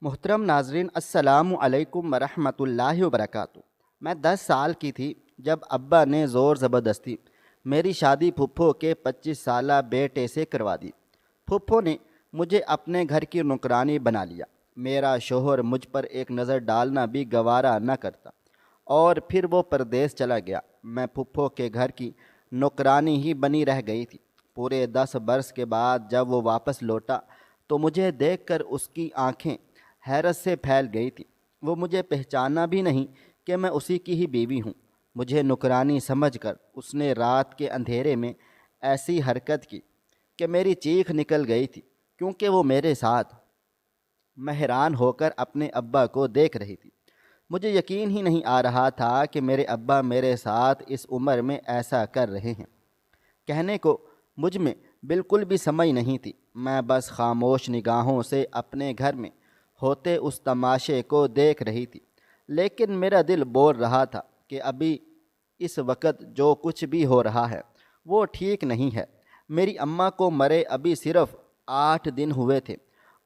محترم ناظرین، السلام علیکم ورحمۃ اللہ وبرکاتہ۔ میں 10 سال کی تھی جب ابا نے زور زبردستی میری شادی پھپھو کے 25 سالہ بیٹے سے کروا دی۔ پھپھو نے مجھے اپنے گھر کی نوکرانی بنا لیا۔ میرا شوہر مجھ پر ایک نظر ڈالنا بھی گوارا نہ کرتا اور پھر وہ پردیس چلا گیا۔ میں پھپھو کے گھر کی نوکرانی ہی بنی رہ گئی تھی۔ پورے 10 برس کے بعد جب وہ واپس لوٹا تو مجھے دیکھ کر اس کی آنکھیں حیرت سے پھیل گئی تھی۔ وہ مجھے پہچانا بھی نہیں کہ میں اسی کی ہی بیوی ہوں۔ مجھے نوکرانی سمجھ کر اس نے رات کے اندھیرے میں ایسی حرکت کی کہ میری چیخ نکل گئی تھی، کیونکہ وہ میرے ساتھ میں حیران ہو کر اپنے ابا کو دیکھ رہی تھی۔ مجھے یقین ہی نہیں آ رہا تھا کہ میرے ابا میرے ساتھ اس عمر میں ایسا کر رہے ہیں۔ کہنے کو مجھ میں بالکل بھی سمجھ نہیں تھی۔ میں بس خاموش نگاہوں سے اپنے گھر میں ہوتے اس تماشے کو دیکھ رہی تھی، لیکن میرا دل بول رہا تھا کہ ابھی اس وقت جو کچھ بھی ہو رہا ہے وہ ٹھیک نہیں ہے۔ میری اماں کو مرے ابھی صرف 8 دن ہوئے تھے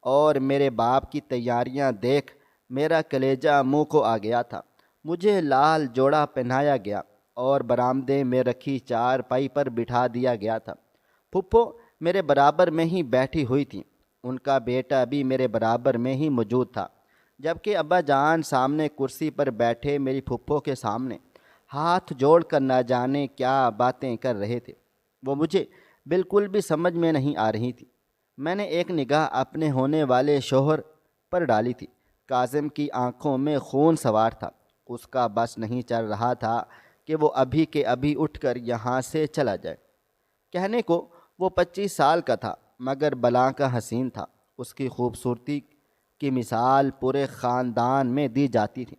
اور میرے باپ کی تیاریاں دیکھ میرا کلیجہ منہ کو آ گیا تھا۔ مجھے لال جوڑا پہنایا گیا اور برآمدے میں رکھی چارپائی پر بٹھا دیا گیا تھا۔ پھپھو میرے برابر میں ہی بیٹھی ہوئی تھیں۔ ان کا بیٹا بھی میرے برابر میں ہی موجود تھا، جبکہ ابا جان سامنے کرسی پر بیٹھے میری پھپھو کے سامنے ہاتھ جوڑ کر نہ جانے کیا باتیں کر رہے تھے۔ وہ مجھے بالکل بھی سمجھ میں نہیں آ رہی تھی۔ میں نے ایک نگاہ اپنے ہونے والے شوہر پر ڈالی تھی۔ کاظم کی آنکھوں میں خون سوار تھا۔ اس کا بس نہیں چل رہا تھا کہ وہ ابھی کے ابھی اٹھ کر یہاں سے چلا جائے۔ کہنے کو وہ 25 سال کا تھا، مگر بلاں کا حسین تھا۔ اس کی خوبصورتی کی مثال پورے خاندان میں دی جاتی تھی۔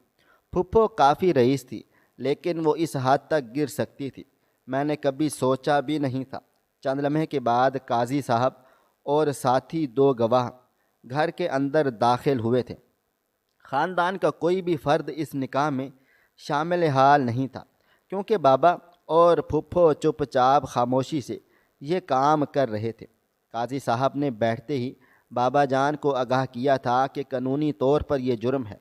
پھپھو کافی رئیس تھی، لیکن وہ اس حد تک گر سکتی تھی میں نے کبھی سوچا بھی نہیں تھا۔ چند لمحے کے بعد قاضی صاحب اور ساتھی 2 گواہ گھر کے اندر داخل ہوئے تھے۔ خاندان کا کوئی بھی فرد اس نکاح میں شامل حال نہیں تھا، کیونکہ بابا اور پھپھو چپ چاپ خاموشی سے یہ کام کر رہے تھے۔ قاضی صاحب نے بیٹھتے ہی بابا جان کو آگاہ کیا تھا کہ قانونی طور پر یہ جرم ہے۔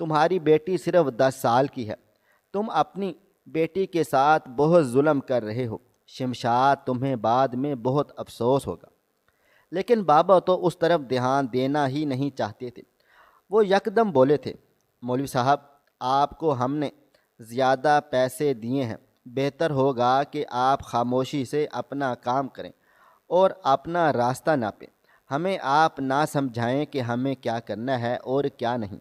تمہاری بیٹی صرف 10 سال کی ہے۔ تم اپنی بیٹی کے ساتھ بہت ظلم کر رہے ہو۔ شمشاد تمہیں بعد میں بہت افسوس ہوگا۔ لیکن بابا تو اس طرف دھیان دینا ہی نہیں چاہتے تھے۔ وہ یکدم بولے تھے، مولوی صاحب، آپ کو ہم نے زیادہ پیسے دیے ہیں، بہتر ہوگا کہ آپ خاموشی سے اپنا کام کریں اور اپنا راستہ ناپیں۔ ہمیں آپ نہ سمجھائیں کہ ہمیں کیا کرنا ہے اور کیا نہیں۔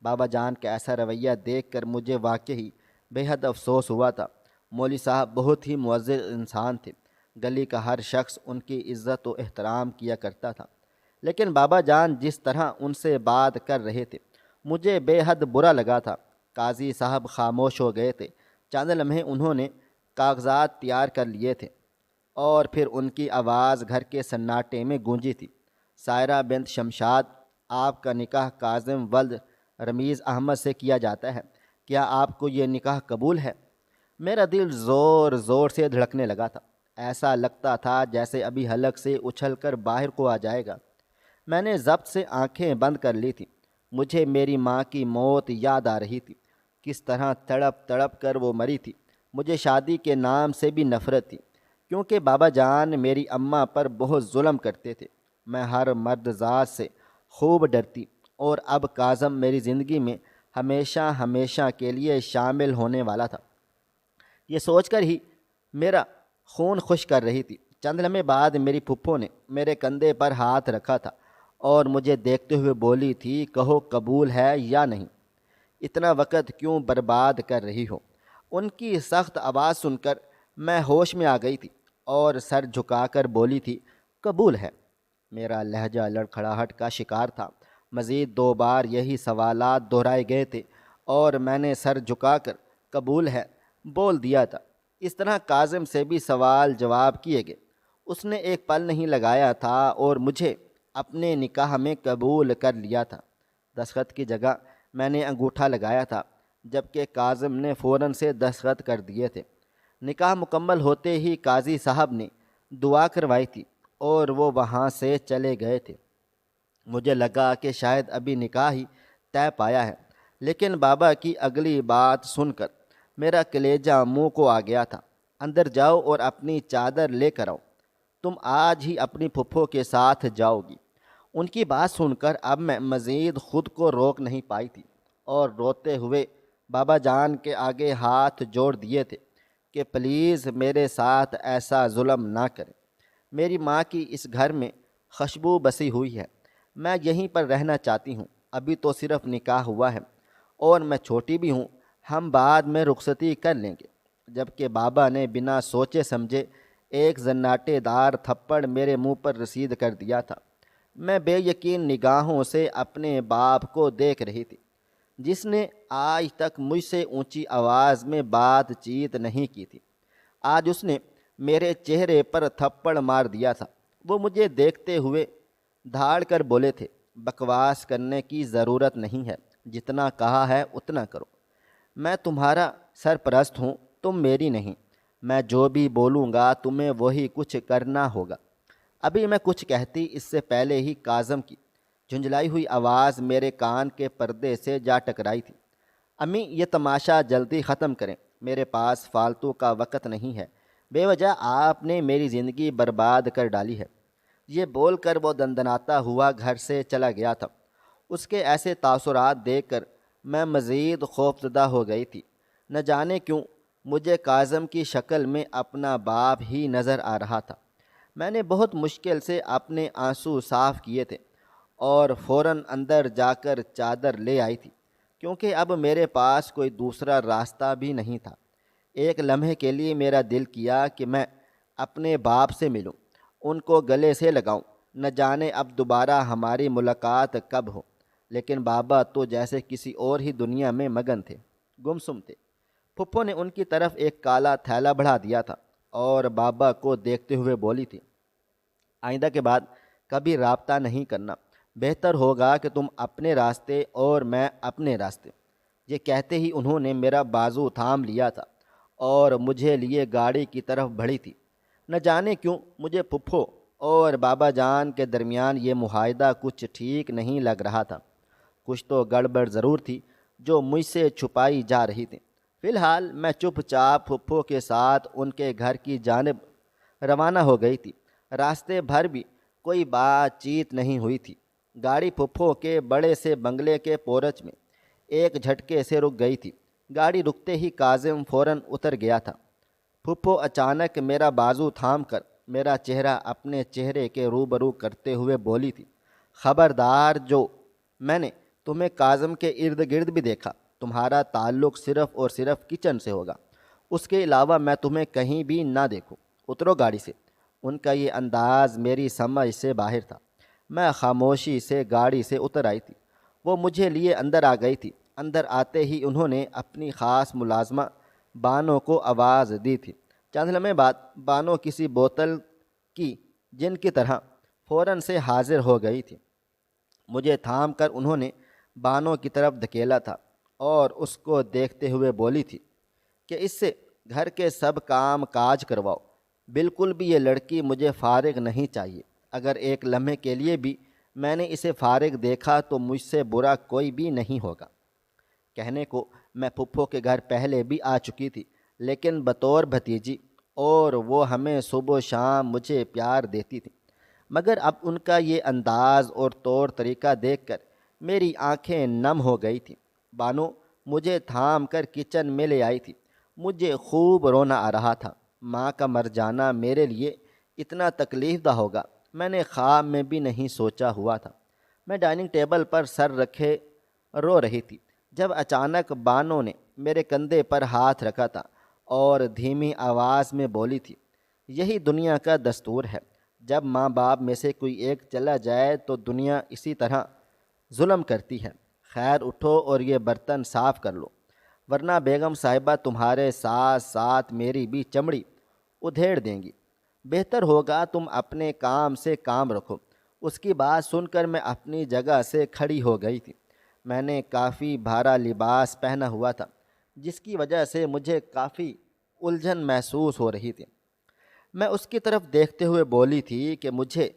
بابا جان کا ایسا رویہ دیکھ کر مجھے واقعی بے حد افسوس ہوا تھا۔ مولوی صاحب بہت ہی معزز انسان تھے۔ گلی کا ہر شخص ان کی عزت و احترام کیا کرتا تھا، لیکن بابا جان جس طرح ان سے بات کر رہے تھے مجھے بے حد برا لگا تھا۔ قاضی صاحب خاموش ہو گئے تھے۔ چند لمحے انہوں نے کاغذات تیار کر لیے تھے اور پھر ان کی آواز گھر کے سناٹے میں گونجی تھی۔ سائرہ بنت شمشاد، آپ کا نکاح کاظم ولد رمیز احمد سے کیا جاتا ہے۔ کیا آپ کو یہ نکاح قبول ہے؟ میرا دل زور زور سے دھڑکنے لگا تھا۔ ایسا لگتا تھا جیسے ابھی حلق سے اچھل کر باہر کو آ جائے گا۔ میں نے ضبط سے آنکھیں بند کر لی تھیں۔ مجھے میری ماں کی موت یاد آ رہی تھی، کس طرح تڑپ تڑپ کر وہ مری تھی۔ مجھے شادی کے نام سے بھی نفرت تھی، کیونکہ بابا جان میری اماں پر بہت ظلم کرتے تھے۔ میں ہر مرد ذات سے خوب ڈرتی، اور اب کاظم میری زندگی میں ہمیشہ ہمیشہ کے لیے شامل ہونے والا تھا۔ یہ سوچ کر ہی میرا خون خشک کر رہی تھی۔ چند لمحے بعد میری پھپھو نے میرے کندھے پر ہاتھ رکھا تھا اور مجھے دیکھتے ہوئے بولی تھی، کہو قبول ہے یا نہیں؟ اتنا وقت کیوں برباد کر رہی ہو؟ ان کی سخت آواز سن کر میں ہوش میں آ گئی تھی اور سر جھکا کر بولی تھی، قبول ہے۔ میرا لہجہ لڑکھڑاہٹ کا شکار تھا۔ مزید 2 بار یہی سوالات دہرائے گئے تھے اور میں نے سر جھکا کر قبول ہے بول دیا تھا۔ اس طرح کاظم سے بھی سوال جواب کیے گئے۔ اس نے ایک پل نہیں لگایا تھا اور مجھے اپنے نکاح میں قبول کر لیا تھا۔ دستخط کی جگہ میں نے انگوٹھا لگایا تھا، جبکہ کاظم نے فوراً سے دستخط کر دیے تھے۔ نکاح مکمل ہوتے ہی قاضی صاحب نے دعا کروائی تھی اور وہ وہاں سے چلے گئے تھے۔ مجھے لگا کہ شاید ابھی نکاح ہی طے پایا ہے، لیکن بابا کی اگلی بات سن کر میرا کلیجہ منہ کو آ گیا تھا۔ اندر جاؤ اور اپنی چادر لے کر آؤ، تم آج ہی اپنی پھپھو کے ساتھ جاؤ گی۔ ان کی بات سن کر اب میں مزید خود کو روک نہیں پائی تھی اور روتے ہوئے بابا جان کے آگے ہاتھ جوڑ دیے تھے کہ پلیز میرے ساتھ ایسا ظلم نہ کریں۔ میری ماں کی اس گھر میں خوشبو بسی ہوئی ہے، میں یہیں پر رہنا چاہتی ہوں۔ ابھی تو صرف نکاح ہوا ہے اور میں چھوٹی بھی ہوں، ہم بعد میں رخصتی کر لیں گے۔ جبکہ بابا نے بنا سوچے سمجھے ایک زناٹے دار تھپڑ میرے منہ پر رسید کر دیا تھا۔ میں بے یقین نگاہوں سے اپنے باپ کو دیکھ رہی تھی، جس نے آج تک مجھ سے اونچی آواز میں بات چیت نہیں کی تھی۔ آج اس نے میرے چہرے پر تھپڑ مار دیا تھا۔ وہ مجھے دیکھتے ہوئے دھاڑ کر بولے تھے، بکواس کرنے کی ضرورت نہیں ہے، جتنا کہا ہے اتنا کرو۔ میں تمہارا سرپرست ہوں، تم میری نہیں۔ میں جو بھی بولوں گا تمہیں وہی کچھ کرنا ہوگا۔ ابھی میں کچھ کہتی اس سے پہلے ہی کاظم کی جھنجھلائی ہوئی آواز میرے کان کے پردے سے جا ٹکرائی تھی۔ امی، یہ تماشا جلدی ختم کریں، میرے پاس فالتو کا وقت نہیں ہے، بے وجہ آپ نے میری زندگی برباد کر ڈالی ہے۔ یہ بول کر وہ دندناتا ہوا گھر سے چلا گیا تھا۔ اس کے ایسے تاثرات دیکھ کر میں مزید خوفزدہ ہو گئی تھی۔ نہ جانے کیوں مجھے کاظم کی شکل میں اپنا باپ ہی نظر آ رہا تھا۔ میں نے بہت مشکل سے اپنے آنسو صاف کیے تھے اور فوراً اندر جا کر چادر لے آئی تھی، کیونکہ اب میرے پاس کوئی دوسرا راستہ بھی نہیں تھا۔ ایک لمحے کے لیے میرا دل کیا کہ میں اپنے باپ سے ملوں، ان کو گلے سے لگاؤں، نہ جانے اب دوبارہ ہماری ملاقات کب ہو۔ لیکن بابا تو جیسے کسی اور ہی دنیا میں مگن تھے، گمسم تھے۔ پھپھو نے ان کی طرف ایک کالا تھیلا بڑھا دیا تھا اور بابا کو دیکھتے ہوئے بولی تھی، آئندہ کے بعد کبھی رابطہ نہیں کرنا، بہتر ہوگا کہ تم اپنے راستے اور میں اپنے راستے۔ یہ کہتے ہی انہوں نے میرا بازو تھام لیا تھا اور مجھے لیے گاڑی کی طرف بڑھی تھی۔ نہ جانے کیوں مجھے پھپھو اور بابا جان کے درمیان یہ معاہدہ کچھ ٹھیک نہیں لگ رہا تھا۔ کچھ تو گڑبڑ ضرور تھی جو مجھ سے چھپائی جا رہی تھی۔ فی الحال میں چپ چاپ پھپھو کے ساتھ ان کے گھر کی جانب روانہ ہو گئی تھی۔ راستے بھر بھی کوئی بات چیت نہیں ہوئی تھی۔ گاڑی پھپھو کے بڑے سے بنگلے کے پورچ میں ایک جھٹکے سے رک گئی تھی۔ گاڑی رکتے ہی کاظم فوراً اتر گیا تھا۔ پھپھو اچانک میرا بازو تھام کر میرا چہرہ اپنے چہرے کے روبرو کرتے ہوئے بولی تھی، خبردار، جو میں نے تمہیں کاظم کے ارد گرد بھی دیکھا، تمہارا تعلق صرف اور صرف کچن سے ہوگا، اس کے علاوہ میں تمہیں کہیں بھی نہ دیکھوں۔ اترو گاڑی سے۔ ان کا یہ انداز میری سمجھ سے باہر تھا۔ میں خاموشی سے گاڑی سے اتر آئی تھی۔ وہ مجھے لیے اندر آ گئی تھی۔ اندر آتے ہی انہوں نے اپنی خاص ملازمہ بانو کو آواز دی تھی۔ چند لمحے بعد بانو کسی بوتل کی جن کی طرح فوراً سے حاضر ہو گئی تھی۔ مجھے تھام کر انہوں نے بانو کی طرف دھکیلا تھا اور اس کو دیکھتے ہوئے بولی تھی کہ اس سے گھر کے سب کام کاج کرواؤ۔ بالکل بھی یہ لڑکی مجھے فارغ نہیں چاہیے۔ اگر ایک لمحے کے لیے بھی میں نے اسے فارغ دیکھا تو مجھ سے برا کوئی بھی نہیں ہوگا۔ کہنے کو میں پھپھو کے گھر پہلے بھی آ چکی تھی، لیکن بطور بھتیجی، اور وہ ہمیں صبح و شام مجھے پیار دیتی تھی۔ مگر اب ان کا یہ انداز اور طور طریقہ دیکھ کر میری آنکھیں نم ہو گئی تھیں۔ بانو مجھے تھام کر کچن میں لے آئی تھی۔ مجھے خوب رونا آ رہا تھا۔ ماں کا مر جانا میرے لیے اتنا تکلیف دہ ہوگا میں نے خواب میں بھی نہیں سوچا ہوا تھا۔ میں ڈائننگ ٹیبل پر سر رکھے رو رہی تھی جب اچانک بانو نے میرے کندھے پر ہاتھ رکھا تھا اور دھیمی آواز میں بولی تھی، یہی دنیا کا دستور ہے، جب ماں باپ میں سے کوئی ایک چلا جائے تو دنیا اسی طرح ظلم کرتی ہے۔ خیر اٹھو اور یہ برتن صاف کر لو، ورنہ بیگم صاحبہ تمہارے ساتھ ساتھ میری بھی چمڑی ادھیڑ دیں گی۔ بہتر ہوگا تم اپنے کام سے کام رکھو۔ اس کی بات سن کر میں اپنی جگہ سے کھڑی ہو گئی تھی۔ میں نے کافی بھارا لباس پہنا ہوا تھا، جس کی وجہ سے مجھے کافی الجھن محسوس ہو رہی تھی۔ میں اس کی طرف دیکھتے ہوئے بولی تھی کہ مجھے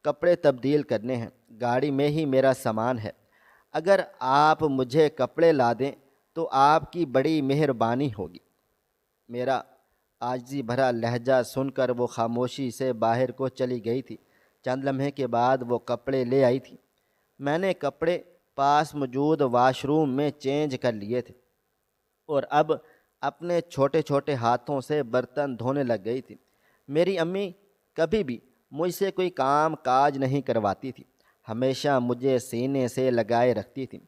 کپڑے تبدیل کرنے ہیں، گاڑی میں ہی میرا سامان ہے، اگر آپ مجھے کپڑے لا دیں تو آپ کی بڑی مہربانی ہوگی۔ میرا عاجزی بھرا لہجہ سن کر وہ خاموشی سے باہر کو چلی گئی تھی۔ چند لمحے کے بعد وہ کپڑے لے آئی تھی۔ میں نے کپڑے پاس موجود واش روم میں چینج کر لیے تھے اور اب اپنے چھوٹے چھوٹے ہاتھوں سے برتن دھونے لگ گئی تھی۔ میری امی کبھی بھی مجھ سے کوئی کام کاج نہیں کرواتی تھی، ہمیشہ مجھے سینے سے لگائے رکھتی تھی۔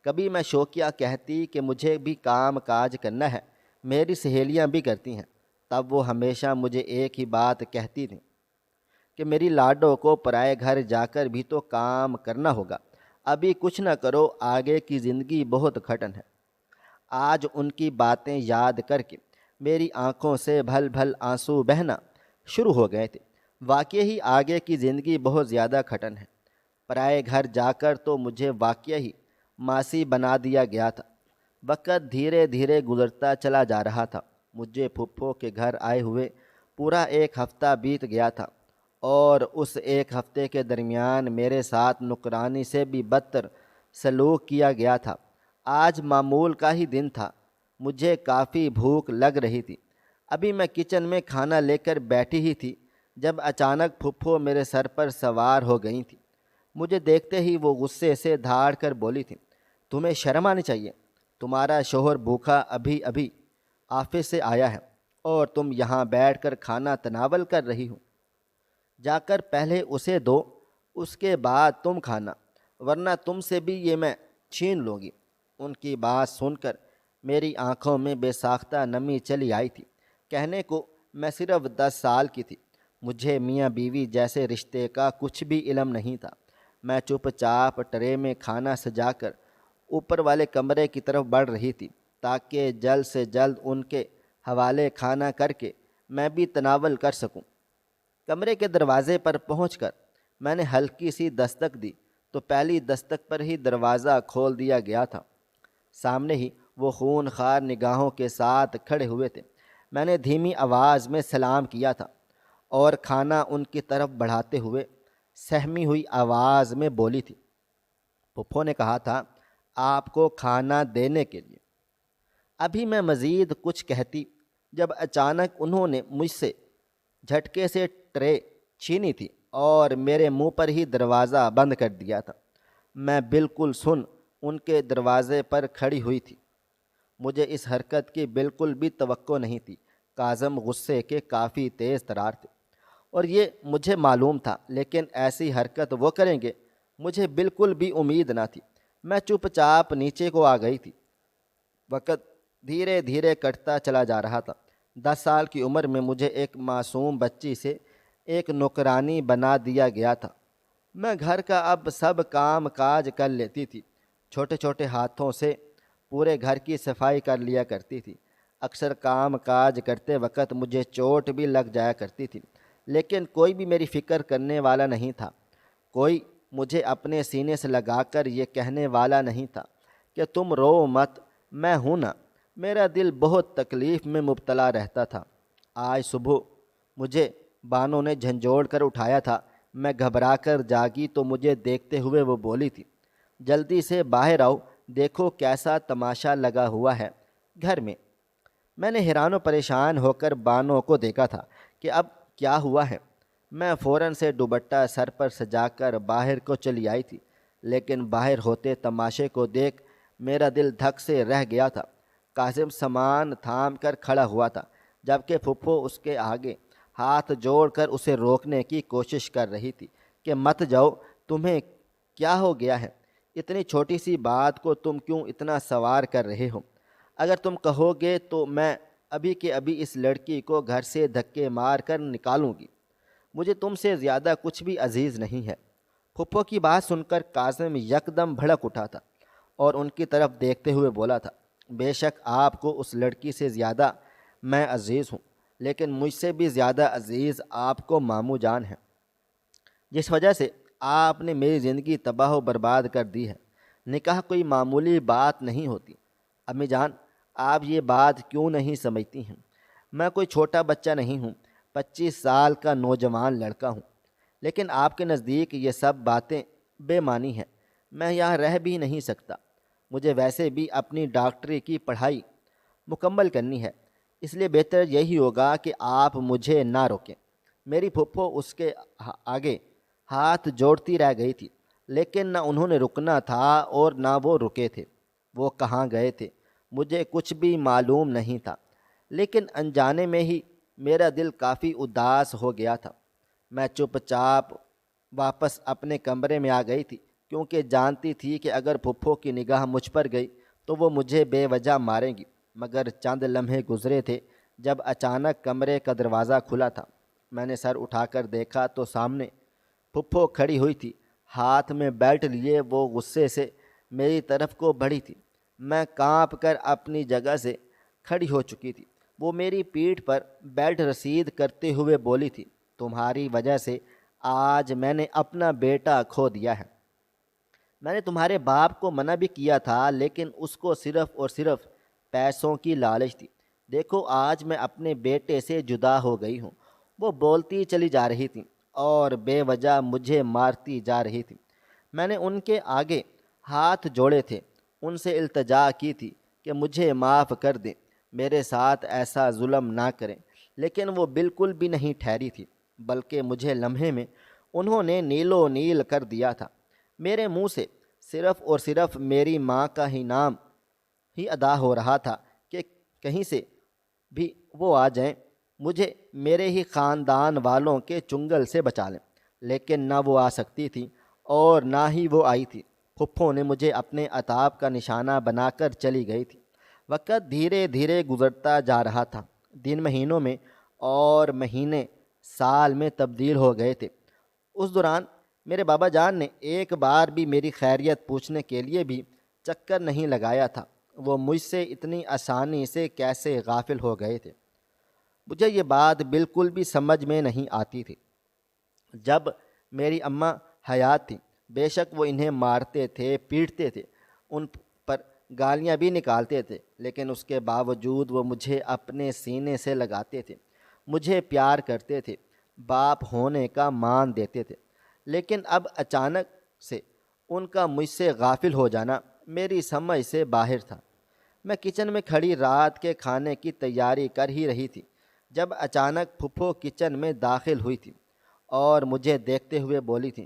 کبھی میں شوقیہ کہتی کہ مجھے بھی کام کاج کرنا ہے، میری سہیلیاں بھی کرتی ہیں، تب وہ ہمیشہ مجھے ایک ہی بات کہتی تھیں کہ میری لاڈو کو پرائے گھر جا کر بھی تو کام کرنا ہوگا، ابھی کچھ نہ کرو، آگے کی زندگی بہت کھٹن ہے۔ آج ان کی باتیں یاد کر کے میری آنکھوں سے بھل بھل آنسو بہنا شروع ہو گئے تھے۔ واقعی ہی آگے کی زندگی بہت زیادہ کھٹن ہے۔ پرائے گھر جا کر تو مجھے واقعی ہی ماسی بنا دیا گیا تھا۔ وقت دھیرے دھیرے گزرتا چلا جا رہا تھا۔ مجھے پھپھو کے گھر آئے ہوئے پورا ایک ہفتہ بیت گیا تھا اور اس ایک ہفتے کے درمیان میرے ساتھ نکرانی سے بھی بدتر سلوک کیا گیا تھا۔ آج معمول کا ہی دن تھا، مجھے کافی بھوک لگ رہی تھی۔ ابھی میں کچن میں کھانا لے کر بیٹھی ہی تھی جب اچانک پھپھو میرے سر پر سوار ہو گئی تھی۔ مجھے دیکھتے ہی وہ غصے سے دھاڑ کر بولی تھی، تمہیں شرم آنی چاہیے، تمہارا شوہر بھوکا ابھی ابھی آفس سے آیا ہے اور تم یہاں بیٹھ کر کھانا تناول کر رہی ہو، جا کر پہلے اسے دو، اس کے بعد تم کھانا، ورنہ تم سے بھی یہ میں چھین لوں گی۔ ان کی بات سن کر میری آنکھوں میں بے ساختہ نمی چلی آئی تھی۔ کہنے کو میں صرف 10 سال کی تھی، مجھے میاں بیوی جیسے رشتے کا کچھ بھی علم نہیں تھا۔ میں چپ چاپ ٹرے میں کھانا سجا کر اوپر والے کمرے کی طرف بڑھ رہی تھی تاکہ جلد سے جلد ان کے حوالے کھانا کر کے میں بھی تناول کر سکوں۔ کمرے کے دروازے پر پہنچ کر میں نے ہلکی سی دستک دی تو پہلی دستک پر ہی دروازہ کھول دیا گیا تھا۔ سامنے ہی وہ خون خوار نگاہوں کے ساتھ کھڑے ہوئے تھے۔ میں نے دھیمی آواز میں سلام کیا تھا اور کھانا ان کی طرف بڑھاتے ہوئے سہمی ہوئی آواز میں بولی تھی، پھپھو نے کہا تھا آپ کو کھانا دینے کے لیے۔ ابھی میں مزید کچھ کہتی جب اچانک انہوں نے مجھ سے جھٹکے سے ٹرے چھینی تھی اور میرے منہ پر ہی دروازہ بند کر دیا تھا۔ میں بالکل سن ان کے دروازے پر کھڑی ہوئی تھی۔ مجھے اس حرکت کی بالکل بھی توقع نہیں تھی۔ کاظم غصے کے کافی تیز ترار تھے اور یہ مجھے معلوم تھا، لیکن ایسی حرکت وہ کریں گے مجھے بالکل بھی امید نہ تھی۔ میں چپ چاپ نیچے کو آ گئی تھی۔ وقت دھیرے دھیرے کٹتا چلا جا رہا تھا۔ 10 سال کی عمر میں مجھے ایک معصوم بچی سے ایک نوکرانی بنا دیا گیا تھا۔ میں گھر کا اب سب کام کاج کر لیتی تھی، چھوٹے چھوٹے ہاتھوں سے پورے گھر کی صفائی کر لیا کرتی تھی۔ اکثر کام کاج کرتے وقت مجھے چوٹ بھی لگ جایا کرتی تھی، لیکن کوئی بھی میری فکر کرنے والا نہیں تھا۔ کوئی مجھے اپنے سینے سے لگا کر یہ کہنے والا نہیں تھا کہ تم رو مت، میں ہوں نا۔ میرا دل بہت تکلیف میں مبتلا رہتا تھا۔ آج صبح مجھے بانو نے جھنجھوڑ کر اٹھایا تھا۔ میں گھبرا کر جاگی تو مجھے دیکھتے ہوئے وہ بولی تھی، جلدی سے باہر آؤ، دیکھو کیسا تماشا لگا ہوا ہے گھر میں۔ میں نے حیران و پریشان ہو کر بانو کو دیکھا تھا کہ اب کیا ہوا ہے۔ میں فوراً سے دوپٹہ سر پر سجا کر باہر کو چلی آئی تھی، لیکن باہر ہوتے تماشے کو دیکھ میرا دل دھک سے رہ گیا تھا۔ کاظم سامان تھام کر کھڑا ہوا تھا، جبکہ پھپھو اس کے آگے ہاتھ جوڑ کر اسے روکنے کی کوشش کر رہی تھی کہ مت جاؤ، تمہیں کیا ہو گیا ہے؟ اتنی چھوٹی سی بات کو تم کیوں اتنا سوار کر رہے ہو؟ اگر تم کہو گے تو میں ابھی کے ابھی اس لڑکی کو گھر سے دھکے مار کر نکالوں گی۔ مجھے تم سے زیادہ کچھ بھی عزیز نہیں ہے۔ پھپھو کی بات سن کر کاظم یکدم بھڑک اٹھا تھا اور ان کی طرف دیکھتے ہوئے بولا تھا، بے شک آپ کو اس لڑکی سے زیادہ میں عزیز ہوں، لیکن مجھ سے بھی زیادہ عزیز آپ کو ماموں جان ہیں، جس وجہ سے آپ نے میری زندگی تباہ و برباد کر دی ہے۔ نکاح کوئی معمولی بات نہیں ہوتی۔ امی جان، آپ یہ بات کیوں نہیں سمجھتی ہیں؟ میں کوئی چھوٹا بچہ نہیں ہوں، 25 سال کا نوجوان لڑکا ہوں۔ لیکن آپ کے نزدیک یہ سب باتیں بے معنی ہیں۔ میں یہاں رہ بھی نہیں سکتا، مجھے ویسے بھی اپنی ڈاکٹری کی پڑھائی مکمل کرنی ہے، اس لیے بہتر یہی ہوگا کہ آپ مجھے نہ روکیں۔ میری پھپھو اس کے آگے ہاتھ جوڑتی رہ گئی تھی، لیکن نہ انہوں نے رکنا تھا اور نہ وہ رکے تھے۔ وہ کہاں گئے تھے مجھے کچھ بھی معلوم نہیں تھا، لیکن انجانے میں ہی میرا دل کافی اداس ہو گیا تھا۔ میں چپ چاپ واپس اپنے کمرے میں آ گئی تھی، کیونکہ جانتی تھی کہ اگر پھپھو کی نگاہ مجھ پر گئی تو وہ مجھے بے وجہ ماریں گی۔ مگر چند لمحے گزرے تھے جب اچانک کمرے کا دروازہ کھلا تھا۔ میں نے سر اٹھا کر دیکھا تو سامنے پھپھو کھڑی ہوئی تھی، ہاتھ میں بیلٹ لیے وہ غصے سے میری طرف کو بڑھی تھی۔ میں کانپ کر اپنی جگہ سے کھڑی ہو چکی تھی۔ وہ میری پیٹھ پر بیلٹ رسید کرتے ہوئے بولی تھی، تمہاری وجہ سے آج میں نے اپنا بیٹا کھو دیا ہے۔ میں نے تمہارے باپ کو منع بھی کیا تھا، لیکن اس کو صرف اور صرف پیسوں کی لالچ تھی۔ دیکھو آج میں اپنے بیٹے سے جدا ہو گئی ہوں۔ وہ بولتی چلی جا رہی تھی اور بے وجہ مجھے مارتی جا رہی تھی۔ میں نے ان کے آگے ہاتھ جوڑے تھے، ان سے التجا کی تھی کہ مجھے معاف کر دیں، میرے ساتھ ایسا ظلم نہ کریں، لیکن وہ بالکل بھی نہیں ٹھہری تھی، بلکہ مجھے لمحے میں انہوں نے نیلو نیل کر دیا تھا۔ میرے منہ سے صرف اور صرف میری ماں کا ہی نام ہی ادا ہو رہا تھا کہ کہیں سے بھی وہ آ جائیں، مجھے میرے ہی خاندان والوں کے چنگل سے بچا لیں، لیکن نہ وہ آ سکتی تھی اور نہ ہی وہ آئی تھی۔ پھپھو نے مجھے اپنے عتاب کا نشانہ بنا کر چلی گئی تھی۔ وقت دھیرے دھیرے گزرتا جا رہا تھا، دن مہینوں میں اور مہینے سال میں تبدیل ہو گئے تھے۔ اس دوران میرے بابا جان نے ایک بار بھی میری خیریت پوچھنے کے لیے بھی چکر نہیں لگایا تھا۔ وہ مجھ سے اتنی آسانی سے کیسے غافل ہو گئے تھے؟ مجھے یہ بات بالکل بھی سمجھ میں نہیں آتی تھی۔ جب میری اماں حیات تھیں، بے شک وہ انہیں مارتے تھے، پیٹتے تھے، ان پر گالیاں بھی نکالتے تھے، لیکن اس کے باوجود وہ مجھے اپنے سینے سے لگاتے تھے، مجھے پیار کرتے تھے، باپ ہونے کا مان دیتے تھے۔ لیکن اب اچانک سے ان کا مجھ سے غافل ہو جانا میری سمجھ سے باہر تھا۔ میں کچن میں کھڑی رات کے کھانے کی تیاری کر ہی رہی تھی جب اچانک پھپھو کچن میں داخل ہوئی تھی اور مجھے دیکھتے ہوئے بولی تھی،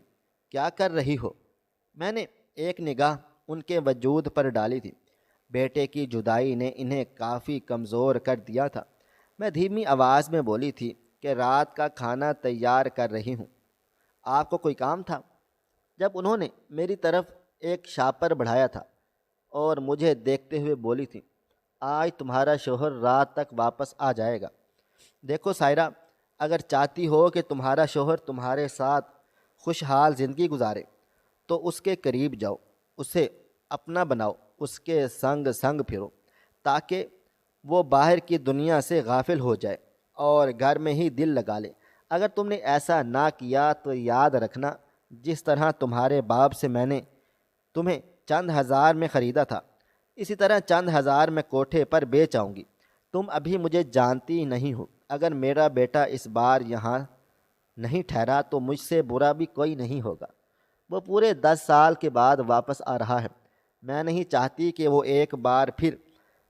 کیا کر رہی ہو؟ میں نے ایک نگاہ ان کے وجود پر ڈالی تھی۔ بیٹے کی جدائی نے انہیں کافی کمزور کر دیا تھا۔ میں دھیمی آواز میں بولی تھی کہ رات کا کھانا تیار کر رہی ہوں، آپ کو کوئی کام تھا؟ جب انہوں نے میری طرف ایک شاپر بڑھایا تھا اور مجھے دیکھتے ہوئے بولی تھی، آج تمہارا شوہر رات تک واپس آ جائے گا۔ دیکھو سائرہ، اگر چاہتی ہو کہ تمہارا شوہر تمہارے ساتھ خوشحال زندگی گزارے تو اس کے قریب جاؤ، اسے اپنا بناؤ، اس کے سنگ سنگ پھرو، تاکہ وہ باہر کی دنیا سے غافل ہو جائے اور گھر میں ہی دل لگا لے۔ اگر تم نے ایسا نہ کیا تو یاد رکھنا، جس طرح تمہارے باپ سے میں نے تمہیں چند ہزار میں خریدا تھا، اسی طرح چند ہزار میں کوٹھے پر بیچ آؤں گی۔ تم ابھی مجھے جانتی نہیں ہو، اگر میرا بیٹا اس بار یہاں نہیں ٹھہرا تو مجھ سے برا بھی کوئی نہیں ہوگا۔ وہ پورے 10 سال کے بعد واپس آ رہا ہے، میں نہیں چاہتی کہ وہ ایک بار پھر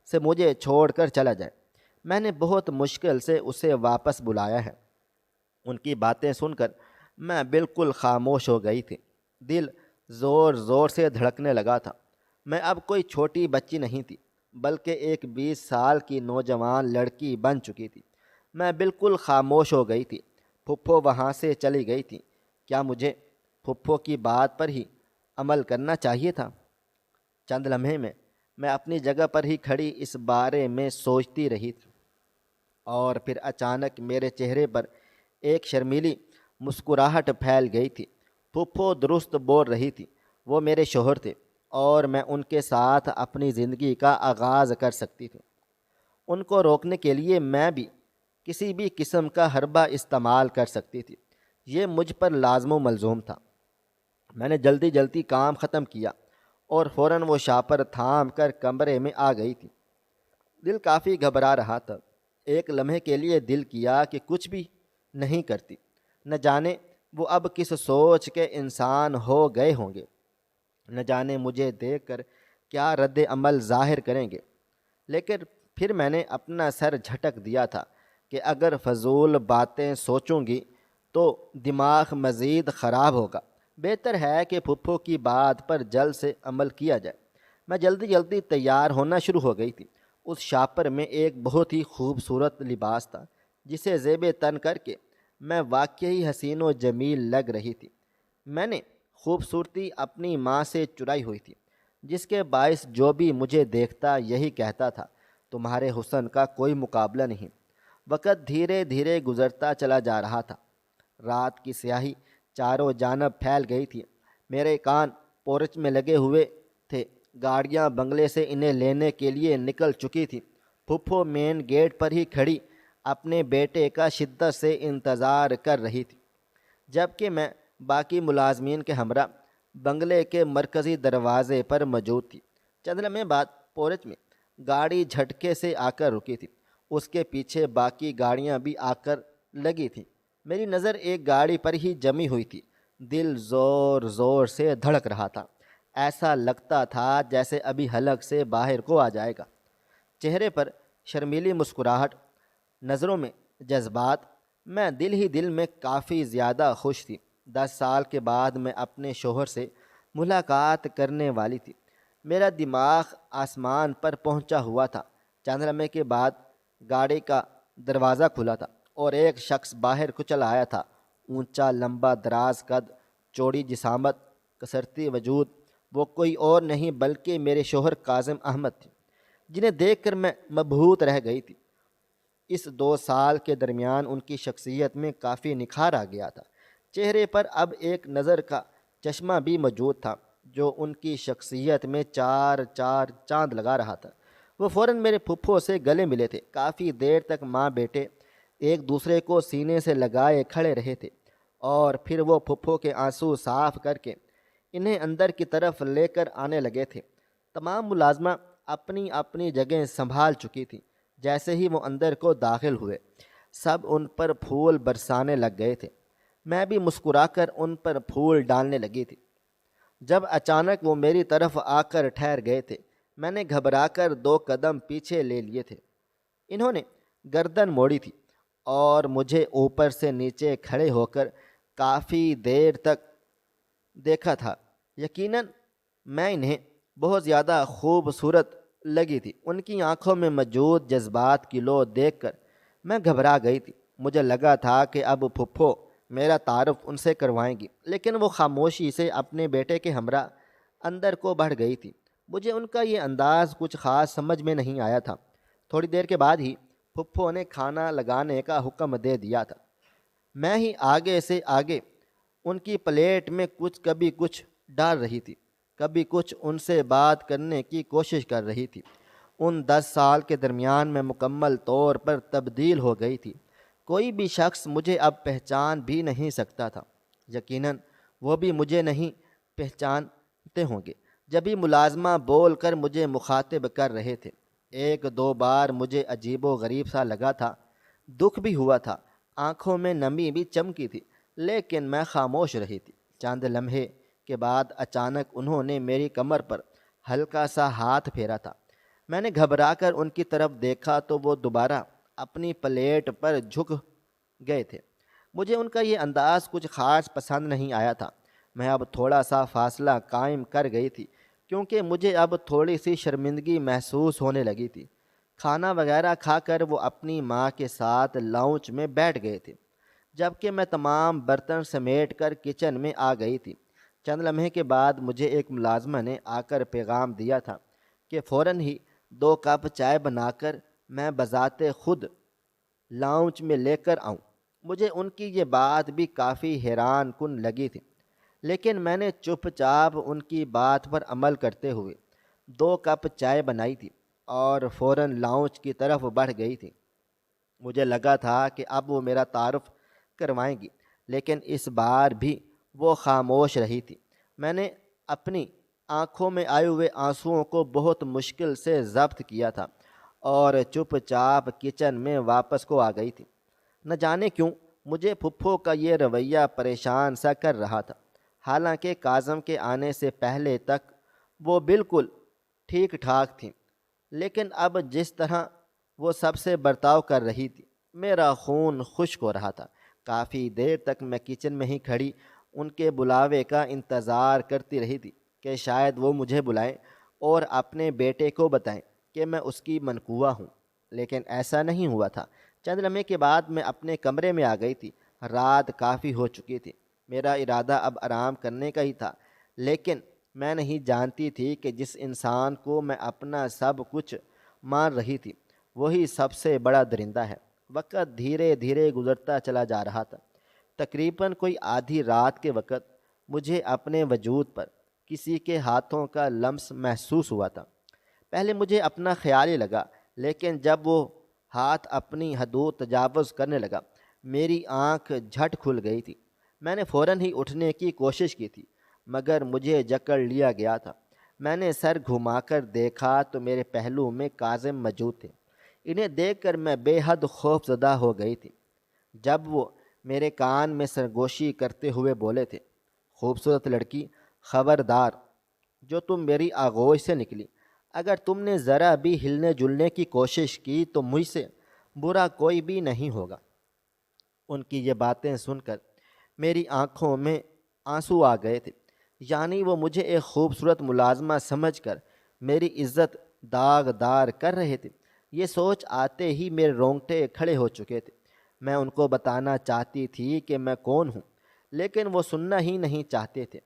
سے مجھے چھوڑ کر چلا جائے۔ میں نے بہت مشکل سے اسے واپس بلایا ہے۔ ان کی باتیں سن کر میں بالکل خاموش ہو گئی تھی۔ دل زور زور سے دھڑکنے لگا تھا۔ میں اب کوئی چھوٹی بچی نہیں تھی، بلکہ ایک 20 سال کی نوجوان لڑکی بن چکی تھی۔ میں بالکل خاموش ہو گئی تھی۔ پھپھو وہاں سے چلی گئی تھی۔ کیا مجھے پھپھو کی بات پر ہی عمل کرنا چاہیے تھا؟ چند لمحے میں اپنی جگہ پر ہی کھڑی اس بارے میں سوچتی رہی تھی، اور پھر اچانک میرے چہرے پر ایک شرمیلی مسکراہٹ پھیل گئی تھی۔ پھپھو درست بول رہی تھی، وہ میرے شوہر تھے اور میں ان کے ساتھ اپنی زندگی کا آغاز کر سکتی تھی۔ ان کو روکنے کے لیے میں بھی کسی بھی قسم کا حربہ استعمال کر سکتی تھی، یہ مجھ پر لازم و ملزوم تھا۔ میں نے جلدی جلدی کام ختم کیا اور فوراً وہ شاپر تھام کر کمرے میں آ گئی تھی۔ دل کافی گھبرا رہا تھا۔ ایک لمحے کے لیے دل کیا کہ کچھ بھی نہیں کرتی، نہ جانے وہ اب کس سوچ کے انسان ہو گئے ہوں گے، نہ جانے مجھے دیکھ کر کیا رد عمل ظاہر کریں گے۔ لیکن پھر میں نے اپنا سر جھٹک دیا تھا کہ اگر فضول باتیں سوچوں گی تو دماغ مزید خراب ہوگا، بہتر ہے کہ پھپھو کی بات پر جلد سے عمل کیا جائے۔ میں جلدی جلدی تیار ہونا شروع ہو گئی تھی۔ اس شاپر میں ایک بہت ہی خوبصورت لباس تھا جسے زیب تن کر کے میں واقعی حسین و جمیل لگ رہی تھی۔ میں نے خوبصورتی اپنی ماں سے چرائی ہوئی تھی، جس کے باعث جو بھی مجھے دیکھتا یہی کہتا تھا، تمہارے حسن کا کوئی مقابلہ نہیں۔ وقت دھیرے دھیرے گزرتا چلا جا رہا تھا۔ رات کی سیاہی چاروں جانب پھیل گئی تھی۔ میرے کان پورچ میں لگے ہوئے تھے، گاڑیاں بنگلے سے انہیں لینے کے لیے نکل چکی تھی۔ پھپھو مین گیٹ پر ہی کھڑی اپنے بیٹے کا شدت سے انتظار کر رہی تھی، جبکہ میں باقی ملازمین کے ہمراہ بنگلے کے مرکزی دروازے پر موجود تھی۔ چند لمحے بعد پورچ میں گاڑی جھٹکے سے آ کر رکی تھی۔ اس کے پیچھے باقی گاڑیاں بھی آ کر لگی تھیں۔ میری نظر ایک گاڑی پر ہی جمی ہوئی تھی۔ دل زور زور سے دھڑک رہا تھا، ایسا لگتا تھا جیسے ابھی حلق سے باہر کو آ جائے گا۔ چہرے پر شرمیلی مسکراہٹ، نظروں میں جذبات، میں دل ہی دل میں کافی زیادہ خوش تھی۔ 10 سال کے بعد میں اپنے شوہر سے ملاقات کرنے والی تھی۔ میرا دماغ آسمان پر پہنچا ہوا تھا۔ چند لمحے کے بعد گاڑی کا دروازہ کھلا تھا اور ایک شخص باہر کو چلا آیا تھا۔ اونچا، لمبا، دراز قد، چوڑی جسامت، کسرتی وجود۔ وہ کوئی اور نہیں بلکہ میرے شوہر کاظم احمد تھے، جنہیں دیکھ کر میں مبہوت رہ گئی تھی۔ اس 2 سال کے درمیان ان کی شخصیت میں کافی نکھار آ گیا تھا۔ چہرے پر اب ایک نظر کا چشمہ بھی موجود تھا جو ان کی شخصیت میں چار چار چاند لگا رہا تھا۔ وہ فوراً میرے پھپھو سے گلے ملے تھے۔ کافی دیر تک ماں بیٹے ایک دوسرے کو سینے سے لگائے کھڑے رہے تھے، اور پھر وہ پھپھو کے آنسو صاف کر کے انہیں اندر کی طرف لے کر آنے لگے تھے۔ تمام ملازمہ اپنی اپنی جگہ سنبھال چکی تھی۔ جیسے ہی وہ اندر کو داخل ہوئے، سب ان پر پھول برسانے لگ گئے تھے۔ میں بھی مسکرا کر ان پر پھول ڈالنے لگی تھی، جب اچانک وہ میری طرف آ کر ٹھہر گئے تھے۔ میں نے گھبرا کر 2 قدم پیچھے لے لیے تھے۔ انہوں نے گردن موڑی تھی اور مجھے اوپر سے نیچے کھڑے ہو کر کافی دیر تک دیکھا تھا۔ یقیناً میں انہیں بہت زیادہ خوبصورت لگی تھی۔ ان کی آنکھوں میں موجود جذبات کی لو دیکھ کر میں گھبرا گئی تھی۔ مجھے لگا تھا کہ اب پھپھو میرا تعارف ان سے کروائیں گی، لیکن وہ خاموشی سے اپنے بیٹے کے ہمراہ اندر کو بڑھ گئی تھی۔ مجھے ان کا یہ انداز کچھ خاص سمجھ میں نہیں آیا تھا۔ تھوڑی دیر کے بعد ہی پھپھو نے کھانا لگانے کا حکم دے دیا تھا۔ میں ہی آگے سے آگے ان کی پلیٹ میں کبھی کچھ ڈال رہی تھی، کبھی کچھ ان سے بات کرنے کی کوشش کر رہی تھی۔ ان 10 سال کے درمیان میں مکمل طور پر تبدیل ہو گئی تھی۔ کوئی بھی شخص مجھے اب پہچان بھی نہیں سکتا تھا۔ یقیناً وہ بھی مجھے نہیں پہچانتے ہوں گے۔ جبھی ملازمہ بول کر مجھے مخاطب کر رہے تھے، 1-2 بار مجھے عجیب و غریب سا لگا تھا، دکھ بھی ہوا تھا، آنکھوں میں نمی بھی چمکی تھی، لیکن میں خاموش رہی تھی۔ چند لمحے کے بعد اچانک انہوں نے میری کمر پر ہلکا سا ہاتھ پھیرا تھا۔ میں نے گھبرا کر ان کی طرف دیکھا تو وہ دوبارہ اپنی پلیٹ پر جھک گئے تھے۔ مجھے ان کا یہ انداز کچھ خاص پسند نہیں آیا تھا۔ میں اب تھوڑا سا فاصلہ قائم کر گئی تھی، کیونکہ مجھے اب تھوڑی سی شرمندگی محسوس ہونے لگی تھی۔ کھانا وغیرہ کھا کر وہ اپنی ماں کے ساتھ لاؤنج میں بیٹھ گئے تھے، جبکہ میں تمام برتن سمیٹ کر کچن میں آ گئی تھی۔ چند لمحے کے بعد مجھے ایک ملازمہ نے آ کر پیغام دیا تھا کہ فوراً ہی 2 کپ چائے بنا کر میں بذات خود لاؤنج میں لے کر آؤں۔ مجھے ان کی یہ بات بھی کافی حیران کن لگی تھی، لیکن میں نے چپ چاپ ان کی بات پر عمل کرتے ہوئے 2 کپ چائے بنائی تھی اور فوراً لاؤنج کی طرف بڑھ گئی تھی۔ مجھے لگا تھا کہ اب وہ میرا تعارف کروائیں گی، لیکن اس بار بھی وہ خاموش رہی تھی۔ میں نے اپنی آنکھوں میں آئے ہوئے آنسوؤں کو بہت مشکل سے ضبط کیا تھا اور چپ چاپ کچن میں واپس کو آ گئی تھی۔ نہ جانے کیوں مجھے پھپھو کا یہ رویہ پریشان سا کر رہا تھا، حالانکہ کاظم کے آنے سے پہلے تک وہ بالکل ٹھیک ٹھاک تھیں، لیکن اب جس طرح وہ سب سے برتاؤ کر رہی تھی میرا خون خشک ہو رہا تھا۔ کافی دیر تک میں کچن میں ہی کھڑی ان کے بلاوے کا انتظار کرتی رہی تھی کہ شاید وہ مجھے بلائیں اور اپنے بیٹے کو بتائیں کہ میں اس کی منقوہ ہوں، لیکن ایسا نہیں ہوا تھا۔ چند لمحے کے بعد میں اپنے کمرے میں آ گئی تھی۔ رات کافی ہو چکی تھی، میرا ارادہ اب آرام کرنے کا ہی تھا، لیکن میں نہیں جانتی تھی کہ جس انسان کو میں اپنا سب کچھ مان رہی تھی وہی سب سے بڑا درندہ ہے۔ وقت دھیرے دھیرے گزرتا چلا جا رہا تھا۔ تقریباً کوئی آدھی رات کے وقت مجھے اپنے وجود پر کسی کے ہاتھوں کا لمس محسوس ہوا تھا۔ پہلے مجھے اپنا خیال ہی لگا، لیکن جب وہ ہاتھ اپنی حدود تجاوز کرنے لگا میری آنکھ جھٹ کھل گئی تھی۔ میں نے فوراً ہی اٹھنے کی کوشش کی تھی، مگر مجھے جکڑ لیا گیا تھا۔ میں نے سر گھما کر دیکھا تو میرے پہلو میں کاظم موجود تھے۔ انہیں دیکھ کر میں بے حد خوف زدہ ہو گئی تھی۔ جب وہ میرے کان میں سرگوشی کرتے ہوئے بولے تھے، خوبصورت لڑکی، خبردار، جو تم میری آغوش سے نکلی، اگر تم نے ذرا بھی ہلنے جلنے کی کوشش کی تو مجھ سے برا کوئی بھی نہیں ہوگا۔ ان کی یہ باتیں سن کر میری آنکھوں میں آنسو آ گئے تھے، یعنی وہ مجھے ایک خوبصورت ملازمہ سمجھ کر میری عزت داغدار کر رہے تھے۔ یہ سوچ آتے ہی میرے رونگٹے کھڑے ہو چکے تھے۔ میں ان کو بتانا چاہتی تھی کہ میں کون ہوں، لیکن وہ سننا ہی نہیں چاہتے تھے۔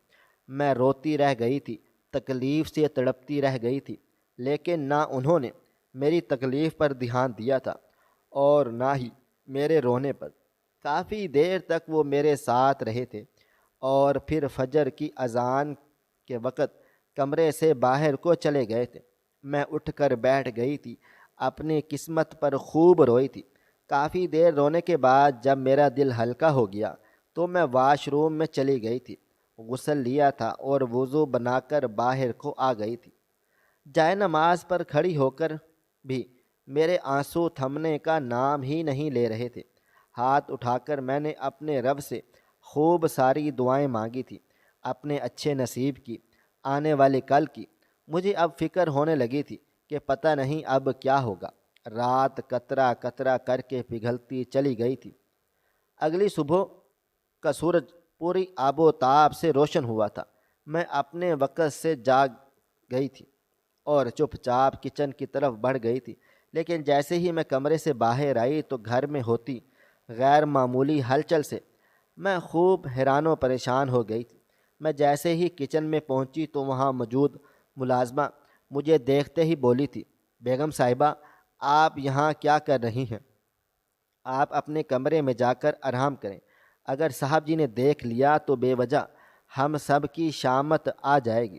میں روتی رہ گئی تھی، تکلیف سے تڑپتی رہ گئی تھی، لیکن نہ انہوں نے میری تکلیف پر دھیان دیا تھا اور نہ ہی میرے رونے پر۔ کافی دیر تک وہ میرے ساتھ رہے تھے اور پھر فجر کی اذان کے وقت کمرے سے باہر کو چلے گئے تھے۔ میں اٹھ کر بیٹھ گئی تھی، اپنی قسمت پر خوب روئی تھی۔ کافی دیر رونے کے بعد جب میرا دل ہلکا ہو گیا تو میں واش روم میں چلی گئی تھی، غسل لیا تھا اور وضو بنا کر باہر کو آ گئی تھی۔ جائے نماز پر کھڑی ہو کر بھی میرے آنسو تھمنے کا نام ہی نہیں لے رہے تھے۔ ہاتھ اٹھا کر میں نے اپنے رب سے خوب ساری دعائیں مانگی تھی، اپنے اچھے نصیب کی، آنے والے کل کی۔ مجھے اب فکر ہونے لگی تھی کہ پتہ نہیں اب کیا ہوگا۔ رات قطرہ قطرہ کر کے پگھلتی چلی گئی تھی۔ اگلی صبح کا سورج پوری آب و تاب سے روشن ہوا تھا۔ میں اپنے وقت سے جاگ گئی تھی اور چپ چاپ کچن کی طرف بڑھ گئی تھی، لیکن جیسے ہی میں کمرے سے باہر آئی تو گھر میں ہوتی غیر معمولی ہلچل سے میں خوب حیران و پریشان ہو گئی تھی۔ میں جیسے ہی کچن میں پہنچی تو وہاں موجود ملازمہ مجھے دیکھتے ہی بولی تھی، بیگم صاحبہ، آپ یہاں کیا کر رہی ہیں؟ آپ اپنے کمرے میں جا کر آرام کریں، اگر صاحب جی نے دیکھ لیا تو بے وجہ ہم سب کی شامت آ جائے گی۔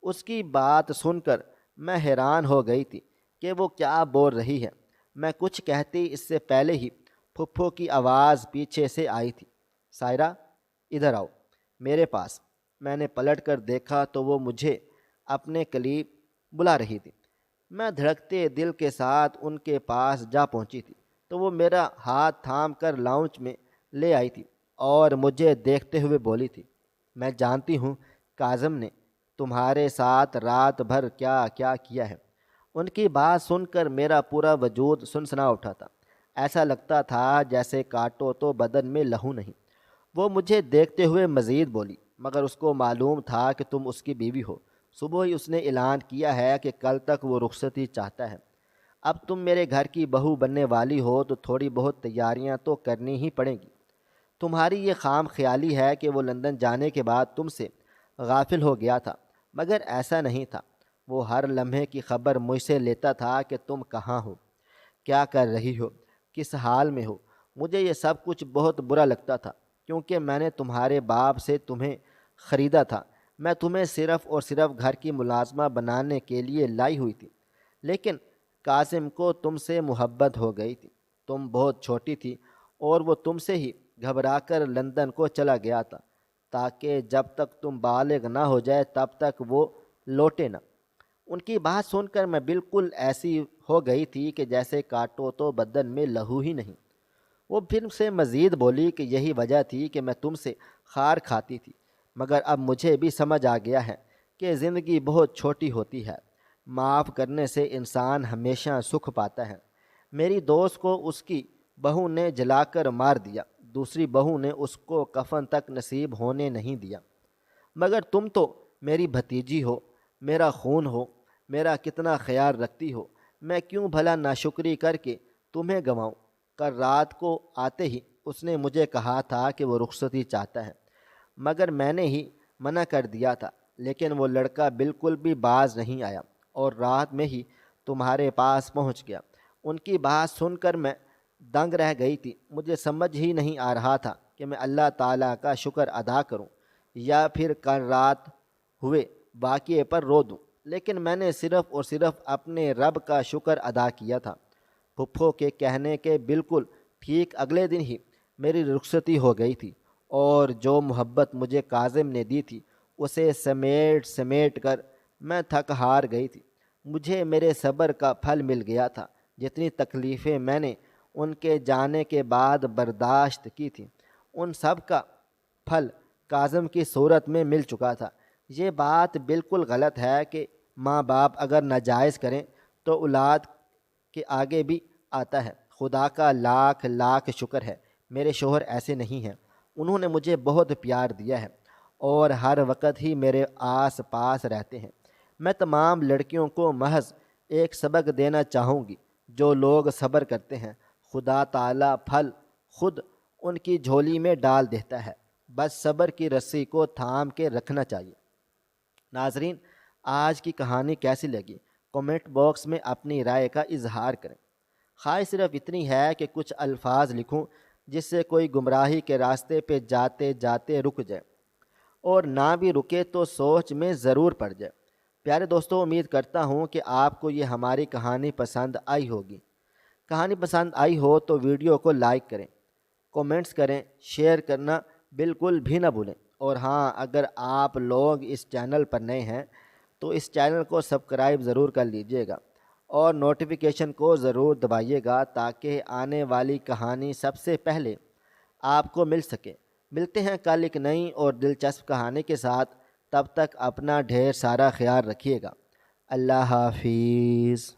اس کی بات سن کر میں حیران ہو گئی تھی کہ وہ کیا بول رہی ہے۔ میں کچھ کہتی اس سے پہلے ہی پھپھو کی آواز پیچھے سے آئی تھی، سائرہ ادھر آؤ میرے پاس۔ میں نے پلٹ کر دیکھا تو وہ مجھے اپنے قریب بلا رہی تھی۔ میں دھڑکتے دل کے ساتھ ان کے پاس جا پہنچی تھی تو وہ میرا ہاتھ تھام کر لاؤنج میں لے آئی تھی اور مجھے دیکھتے ہوئے بولی تھی، میں جانتی ہوں کاظم نے تمہارے ساتھ رات بھر کیا کیا کیا ہے۔ ان کی بات سن کر میرا پورا وجود سنسنا اٹھا تھا۔ ایسا لگتا تھا جیسے کاٹو تو بدن میں لہو نہیں۔ وہ مجھے دیکھتے ہوئے مزید بولی، مگر اس کو معلوم تھا کہ تم اس کی بیوی ہو۔ صبح ہی اس نے اعلان کیا ہے کہ کل تک وہ رخصتی چاہتا ہے۔ اب تم میرے گھر کی بہو بننے والی ہو تو تھوڑی بہت تیاریاں تو کرنی ہی پڑیں گی۔ تمہاری یہ خام خیالی ہے کہ وہ لندن جانے کے بعد تم سے غافل ہو گیا تھا، مگر ایسا نہیں تھا۔ وہ ہر لمحے کی خبر مجھ سے لیتا تھا کہ تم کہاں ہو، کیا کر رہی ہو، کس حال میں ہو۔ مجھے یہ سب کچھ بہت برا لگتا تھا، کیونکہ میں نے تمہارے باپ سے تمہیں خریدا تھا۔ میں تمہیں صرف اور صرف گھر کی ملازمہ بنانے کے لیے لائی ہوئی تھی، لیکن قاسم کو تم سے محبت ہو گئی تھی۔ تم بہت چھوٹی تھی اور وہ تم سے ہی گھبرا کر لندن کو چلا گیا تھا تاکہ جب تک تم بالغ نہ ہو جائے تب تک وہ لوٹے نہ۔ ان کی بات سن کر میں بالکل ایسی ہو گئی تھی کہ جیسے کاٹو تو بدن میں لہو ہی نہیں۔ وہ پھر سے مزید بولی کہ یہی وجہ تھی کہ میں تم سے خار کھاتی تھی، مگر اب مجھے بھی سمجھ آ گیا ہے کہ زندگی بہت چھوٹی ہوتی ہے، معاف کرنے سے انسان ہمیشہ سکھ پاتا ہے۔ میری دوست کو اس کی بہو نے جلا کر مار دیا، دوسری بہو نے اس کو کفن تک نصیب ہونے نہیں دیا، مگر تم تو میری بھتیجی ہو، میرا خون ہو، میرا کتنا خیال رکھتی ہو، میں کیوں بھلا ناشکری کر کے تمہیں گنواؤں۔ کل رات کو آتے ہی اس نے مجھے کہا تھا کہ وہ رخصتی چاہتا ہے، مگر میں نے ہی منع کر دیا تھا، لیکن وہ لڑکا بالکل بھی باز نہیں آیا اور رات میں ہی تمہارے پاس پہنچ گیا۔ ان کی بات سن کر میں دنگ رہ گئی تھی، مجھے سمجھ ہی نہیں آ رہا تھا کہ میں اللہ تعالیٰ کا شکر ادا کروں یا پھر کل رات ہوئے واقعے پر رو دوں، لیکن میں نے صرف اور صرف اپنے رب کا شکر ادا کیا تھا۔ پھپھو کے کہنے کے بالکل ٹھیک اگلے دن ہی میری رخصتی ہو گئی تھی، اور جو محبت مجھے کاظم نے دی تھی اسے سمیٹ سمیٹ کر میں تھک ہار گئی تھی۔ مجھے میرے صبر کا پھل مل گیا تھا، جتنی تکلیفیں میں نے ان کے جانے کے بعد برداشت کی تھیں ان سب کا پھل کاظم کی صورت میں مل چکا تھا۔ یہ بات بالکل غلط ہے کہ ماں باپ اگر ناجائز کریں تو اولاد کے آگے بھی آتا ہے۔ خدا کا لاکھ لاکھ شکر ہے میرے شوہر ایسے نہیں ہیں، انہوں نے مجھے بہت پیار دیا ہے اور ہر وقت ہی میرے آس پاس رہتے ہیں۔ میں تمام لڑکیوں کو محض ایک سبق دینا چاہوں گی، جو لوگ صبر کرتے ہیں خدا تعالیٰ پھل خود ان کی جھولی میں ڈال دیتا ہے، بس صبر کی رسی کو تھام کے رکھنا چاہیے۔ ناظرین، آج کی کہانی کیسی لگی؟ کومنٹ باکس میں اپنی رائے کا اظہار کریں۔ خواہش صرف اتنی ہے کہ کچھ الفاظ لکھوں جس سے کوئی گمراہی کے راستے پہ جاتے جاتے رک جائے، اور نہ بھی رکے تو سوچ میں ضرور پڑ جائے۔ پیارے دوستو، امید کرتا ہوں کہ آپ کو یہ ہماری کہانی پسند آئی ہوگی۔ کہانی پسند آئی ہو تو ویڈیو کو لائک کریں، کومنٹس کریں، شیئر کرنا بالکل بھی نہ بھولیں، اور ہاں، اگر آپ لوگ اس چینل پر نئے ہیں تو اس چینل کو سبسکرائب ضرور کر لیجئے گا اور نوٹیفیکیشن کو ضرور دبائیے گا تاکہ آنے والی کہانی سب سے پہلے آپ کو مل سکے۔ ملتے ہیں کل ایک نئی اور دلچسپ کہانی کے ساتھ، تب تک اپنا ڈھیر سارا خیال رکھیے گا۔ اللہ حافظ۔